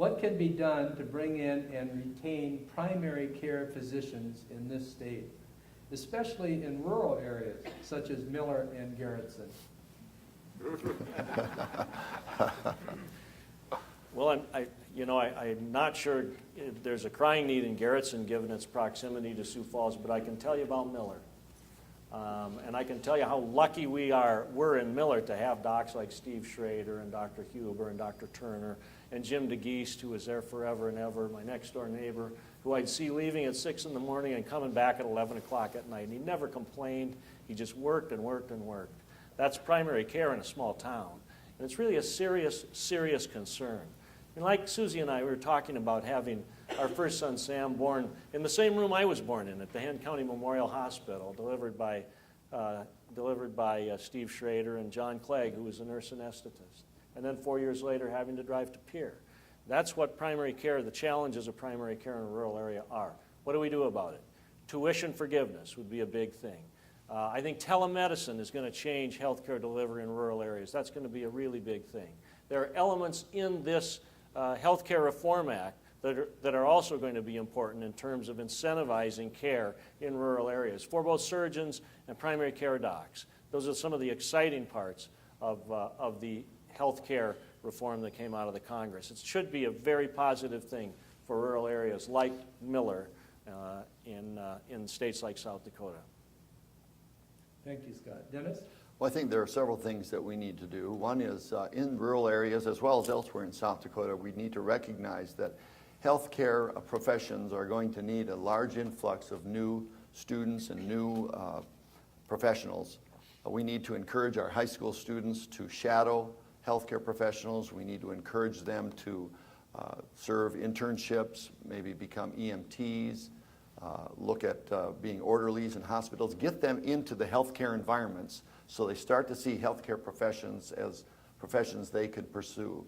What can be done to bring in and retain primary care physicians in this state, especially in rural areas such as Miller and Garretson? Well, I'm not sure if there's a crying need in Garretson given its proximity to Sioux Falls, but I can tell you about Miller. And I can tell you how lucky we're in Miller to have docs like Steve Schrader and Dr. Huber and Dr. Turner and Jim DeGeest, who was there forever and ever, my next door neighbor, who I'd see leaving at 6 in the morning and coming back at 11 o'clock at night. And he never complained. He just worked and worked and worked. That's primary care in a small town. And it's really a serious, serious concern. And like Susie and I, we were talking about having our first son, Sam, born in the same room I was born in, at the Hand County Memorial Hospital, delivered by Steve Schrader and John Clegg, who was a nurse anesthetist. And then 4 years later, having to drive to Pierre. That's what primary care, the challenges of primary care in a rural area are. What do we do about it? Tuition forgiveness would be a big thing. I think telemedicine is going to change healthcare delivery in rural areas. That's going to be a really big thing. There are elements in this Healthcare Reform Act that are also going to be important in terms of incentivizing care in rural areas for both surgeons and primary care docs. Those are some of the exciting parts of the healthcare reform that came out of the Congress. It should be a very positive thing for rural areas like Miller in states like South Dakota. Thank you, Scott. Dennis? Well, I think there are several things that we need to do. One is in rural areas as well as elsewhere in South Dakota, we need to recognize that healthcare professions are going to need a large influx of new students and new professionals. We need to encourage our high school students to shadow healthcare professionals. We need to encourage them to serve internships, maybe become EMTs, look at being orderlies in hospitals, get them into the healthcare environments so they start to see healthcare professions as professions they could pursue.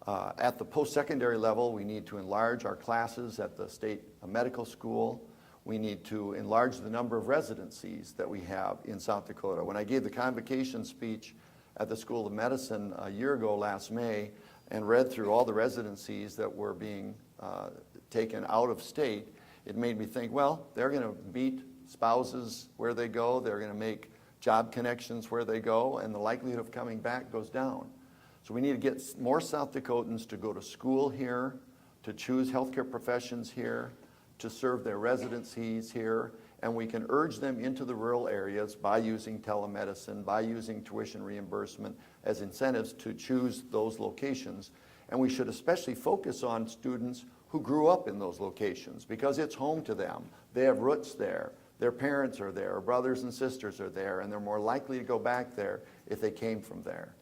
At the post-secondary level, we need to enlarge our classes at the state medical school. We need to enlarge the number of residencies that we have in South Dakota. When I gave the convocation speech at the School of Medicine a year ago last May and read through all the residencies that were being taken out of state, it made me think, well, they're going to meet spouses where they go, they're going to make job connections where they go, and the likelihood of coming back goes down. So we need to get more South Dakotans to go to school here, to choose healthcare professions here, to serve their residencies here, and we can urge them into the rural areas by using telemedicine, by using tuition reimbursement as incentives to choose those locations. And we should especially focus on students who grew up in those locations because it's home to them. They have roots there. Their parents are there, brothers and sisters are there, and they're more likely to go back there if they came from there.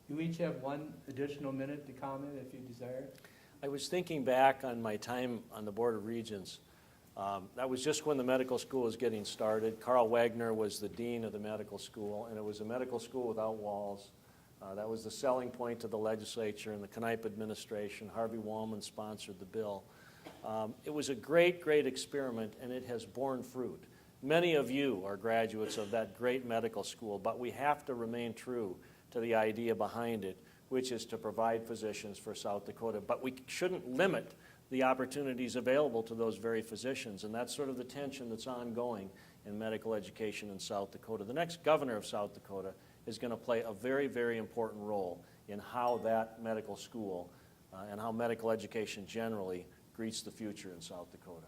You each have 1 additional minute to comment if you desire. I was thinking back on my time on the Board of Regents. That was just when the medical school was getting started. Carl Wagner was the dean of the medical school, and it was a medical school without walls. That was the selling point to the legislature and the Knipe administration. Harvey Wallman sponsored the bill. It was a great, great experiment, and it has borne fruit. Many of you are graduates of that great medical school, but we have to remain true to the idea behind it, which is to provide physicians for South Dakota. But we shouldn't limit the opportunities available to those very physicians, and that's sort of the tension that's ongoing in medical education in South Dakota. The next governor of South Dakota is going to play a very, very important role in how that medical school and how medical education generally greets the future in South Dakota.